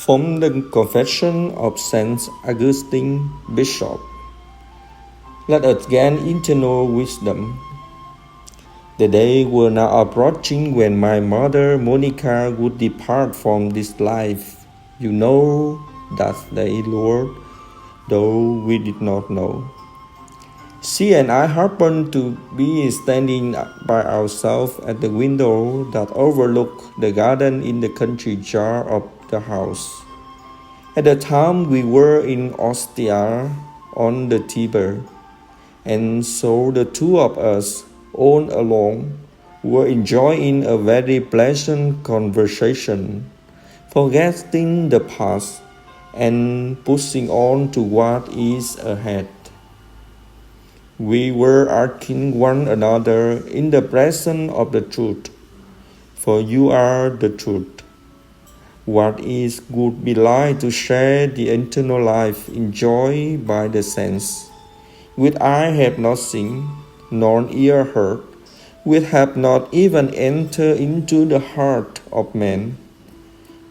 From the Confession of Saint Augustine, Bishop. Let us gain eternal wisdom. The day were now approaching when my mother Monica would depart from this life. You know that day, Lord, though we did not know. She and I happened to be standing by ourselves at the window that overlooked the garden in the country yard of the house. At the time we were in Ostia on the Tiber, and so the two of us, all alone, were enjoying a very pleasant conversation, forgetting the past and pushing on to what is ahead. We were asking one another in the presence of the truth, for you are the truth. What is would be like to share the eternal life enjoyed by the saints, which I have not seen, nor ear heard, which have not even entered into the heart of man.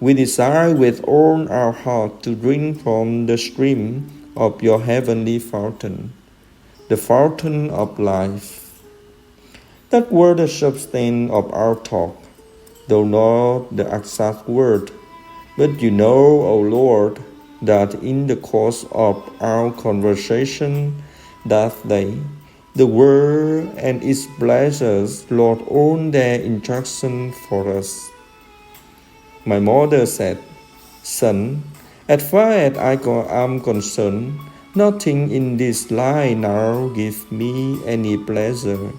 We desire with all our heart to drink from the stream of your heavenly fountain, the fountain of life. That were the substance of our talk, though not the exact word. But you know, O Lord, that in the course of our conversation that day, the world and its pleasures lost all their instruction for us. My mother said, Son, as far as I am concerned, nothing in this life now gives me any pleasure.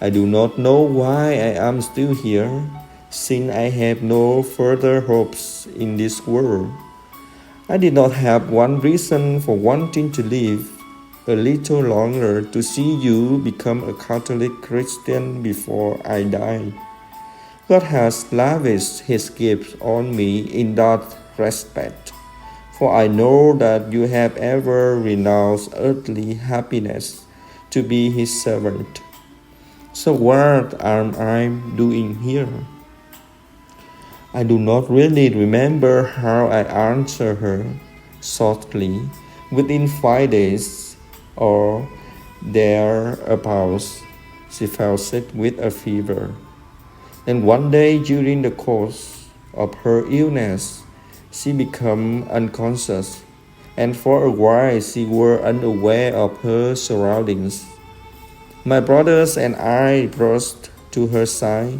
I do not know why I am still here, since I have no further hopes in this world. I did not have one reason for wanting to live a little longer to see you become a Catholic Christian before I die. God has lavished His gifts on me in that respect, for I know that you have ever renounced earthly happiness to be His servant. So what am I doing here? I do not really remember how I answered her shortly, within 5 days or thereabouts. She fell sick with a fever. And one day during the course of her illness, she became unconscious, and for a while she was unaware of her surroundings. My brothers and I rushed to her side,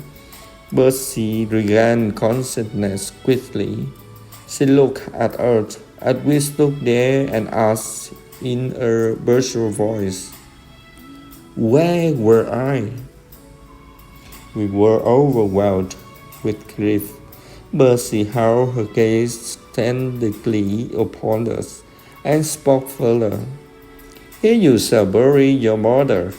but she regained consciousness quickly. She looked at us as we stood there and asked in a brutal voice, Where were I? We were overwhelmed with grief, but she held her gaze tenderly upon us and spoke further. Here you shall bury your mother.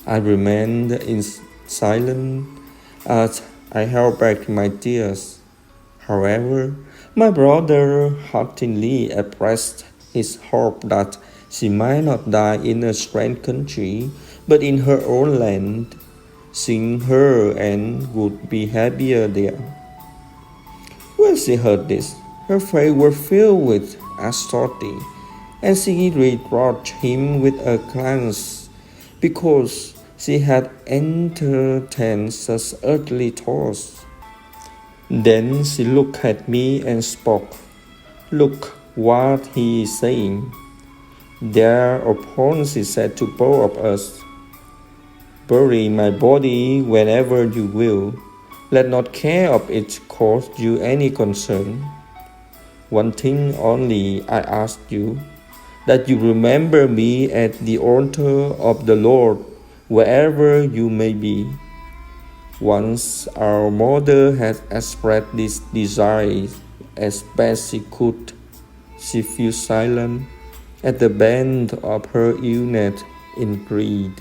I remained in silence as I held back my tears. However, my brother heartily expressed his hope that she might not die in a strange country, but in her own land, seeing her and would be happier there. When she heard this, her face was filled with anxiety, and she reproached him with a glance, because she had entertained such earthly thoughts. Then she looked at me and spoke. Look what he is saying. Thereupon she said to both of us, Bury my body whenever you will. Let not care of it cause you any concern. One thing only I ask you, that you remember me at the altar of the Lord, wherever you may be. Once our mother had expressed this desire as best she could, she fell silent at the bend of her illness in grief.